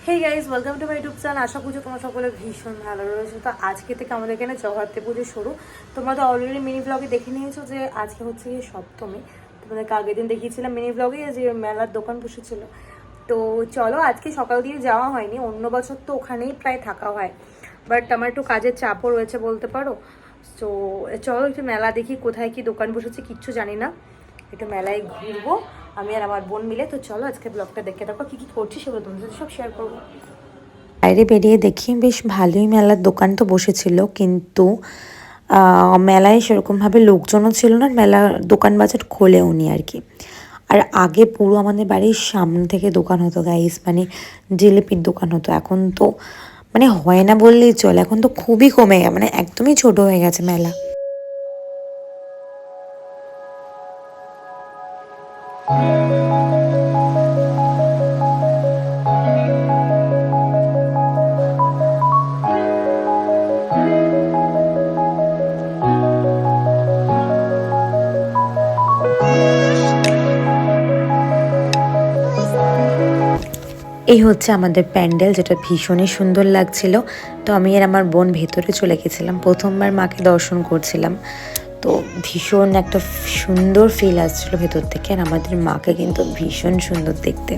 Hey guys, welcome to my YouTube channel. আশা করছি তোমরা সকলে ভীষণ ভালো রয়েছে। তো আজকে থেকে আমাদের এখানে জগদ্ধাত্রী পুজো শুরু। তোমরা তো অলরেডি মিনি ব্লগে দেখে নিয়েছো যে আজকে হচ্ছে গিয়ে সপ্তমী। তোমাদেরকে আগের দিন দেখিয়েছিলাম মিনি ব্লগে যে মেলার দোকান বসেছিল। তো চলো, আজকে সকাল দিয়ে যাওয়া হয়নি, অন্য বছর তো ওখানেই প্রায় থাকা হয়, বাট আমার একটু কাজের চাপও রয়েছে বলতে পারো। তো চলো একটু মেলা দেখি, কোথায় কি দোকান বসেছে কিচ্ছু জানি না, একটু মেলায় ঘুরবো আমি আর আমার বোন মিলে। তো চলো আজকে ব্লগটা দেখে দেখো, কী কী করছি সেগুলো তোমাদের সাথে সব শেয়ার করবো। বাইরে বেরিয়ে দেখি বেশ ভালোই মেলার দোকান তো বসেছিল, কিন্তু মেলায় সেরকমভাবে লোকজনও ছিল না, মেলার দোকান বাজার খোলেওনি আর কি। আর আগে পুরো আমাদের বাড়ির সামনে থেকে দোকান হতো গাইস, মানে জিলিপির দোকান হতো। এখন তো মানে হয় না বললেই চলে, এখন তো খুবই কমে গেছে, মানে একদমই ছোট হয়ে গেছে মেলা। এই হচ্ছে আমাদের প্যান্ডেল, যেটা ভীষণই সুন্দর লাগছিল। তো আমি আর আমার বোন ভেতরে চলে গেছিলাম, প্রথমবার মাকে দর্শন করছিলাম। তো ভীষণ একটা সুন্দর ফিল আসছিল ভেতর থেকে, আর আমাদের মাকে কিন্তু ভীষণ সুন্দর দেখতে।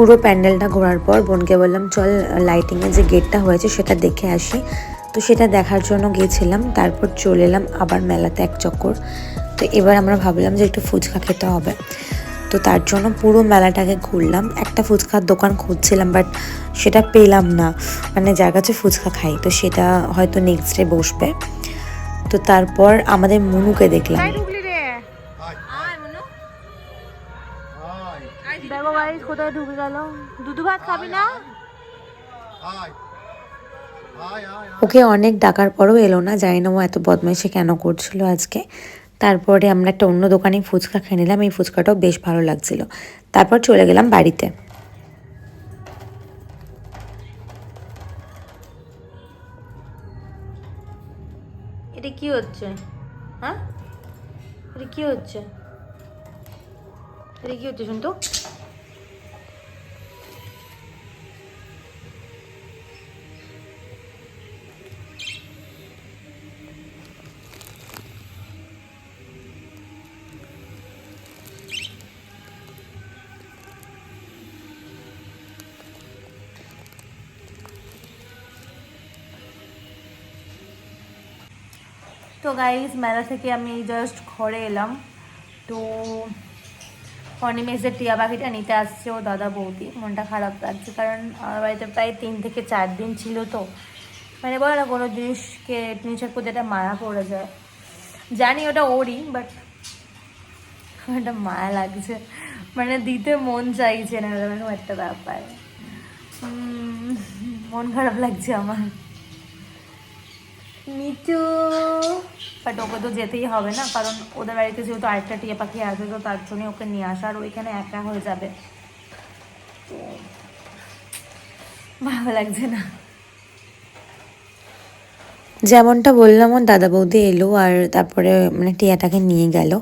পুরো প্যান্ডেলটা ঘোরার পর বোনকে বললাম চল লাইটিংয়ের যে গেটটা হয়েছে সেটা দেখে আসি। তো সেটা দেখার জন্য গিয়েছিলাম, তারপর চলে এলাম আবার মেলাতে এক চক্কর। তো এবার আমরা ভাবলাম যে একটু ফুচকা খেতে হবে, তো তার জন্য পুরো মেলাটাকে ঘুরলাম। একটা ফুচকার দোকান খুঁজছিলাম, বাট সেটা পেলাম না, মানে যার কাছে ফুচকা খাই, তো সেটা হয়তো নেক্সট ডে বসবে। তো তারপর আমাদের মনুকে দেখলাম। দেখো গাইস কোথায় ঢুকে গেল। দুধু ভাত খাবি না? ওকে অনেক ডাকার পরও এলো না, জানি না ও এত বদমাইশি কেন করছিল আজকে। তারপরে আমরা একটা অন্য দোকানে ফুচকা খেয়ে নিলাম, এই ফুচকাটাও বেশ ভালো লাগছিল। তারপর চলে গেলাম বাড়িতে। এটা কি হচ্ছে? হ্যাঁ, এটা কি হচ্ছে? এটা কি হচ্ছে শুন তো। তো গাইস, মেলা থেকে আমি জাস্ট ঘরে এলাম। তো অনিমেষের টিয়া পাখিটা নিতে আসছে ও দাদা বৌদি। মনটা খারাপ লাগছে, কারণ আমার বাড়িতে প্রায় 3 থেকে 4 দিন ছিল। তো মানে বলে না, কোনো জিনিসের প্রতি একটা মায়া পড়ে যায়। জানি ওটা ওরই, বাট একটা মায়া লাগছে, মানে দিতে মন চাইছে না, এরকম একটা ব্যাপার। মন খারাপ লাগছে আমার। মিঠু, বাট ওকে তো যেতেই হবে না, কারণ ওদের বাড়িতে যেহেতু আরেকটা টিয়া পাখি আছে, তো তার জন্য ওকে নিয়ে আসা, আর ওইখানে একা হয়ে যাবে, তো ভালো লাগছে না। যেমনটা বললাম, ওর দাদা বৌদি এলো আর তারপরে মানে টিয়াটাকে নিয়ে গেল।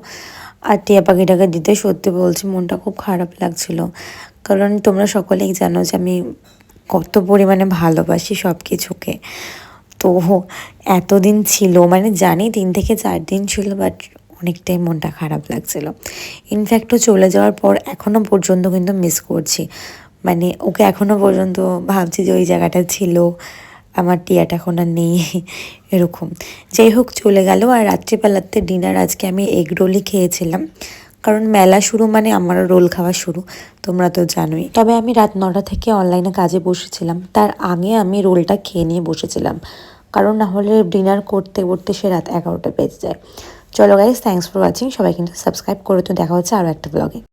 আর টিয়া পাখিটাকে দিতে সত্যি বলছি মনটা খুব খারাপ লাগছিল, কারণ তোমরা সকলেই জানো যে আমি কত পরিমাণে ভালোবাসি সব কিছুকে। তো এতদিন ছিল, মানে জানি 3 থেকে 4 দিন ছিল, বাট অনেকটাই মনটা খারাপ লাগছিল। ইনফ্যাক্ট ও চলে যাওয়ার পর এখনও পর্যন্ত কিন্তু মিস করছি, মানে ওকে এখনও পর্যন্ত ভাবছি যে ওই জায়গাটা ছিল, আমার টিয়াটা এখন আর নেই, এরকম। যাই হোক, চলে গেল। আর রাত্রিবেলাতে ডিনার আজকে আমি এগ রোলই খেয়েছিলাম, কারণ মেলা শুরু মানে আমারও রোল খাওয়া শুরু, তোমরা তো জানোই। তবে আমি রাত 9টা থেকে অনলাইনে কাজে বসেছিলাম, তার আগে আমি রোলটা খেয়ে নিয়ে বসেছিলাম, কারণ না হলে ডিনার করতে করতে সে রাত 11টা বেজে যায়। চলো গাইস, থ্যাঙ্কস ফর ওয়াচিং। সবাই কিন্তু সাবস্ক্রাইব করে তো দেখা হচ্ছে আরও একটা ব্লগে।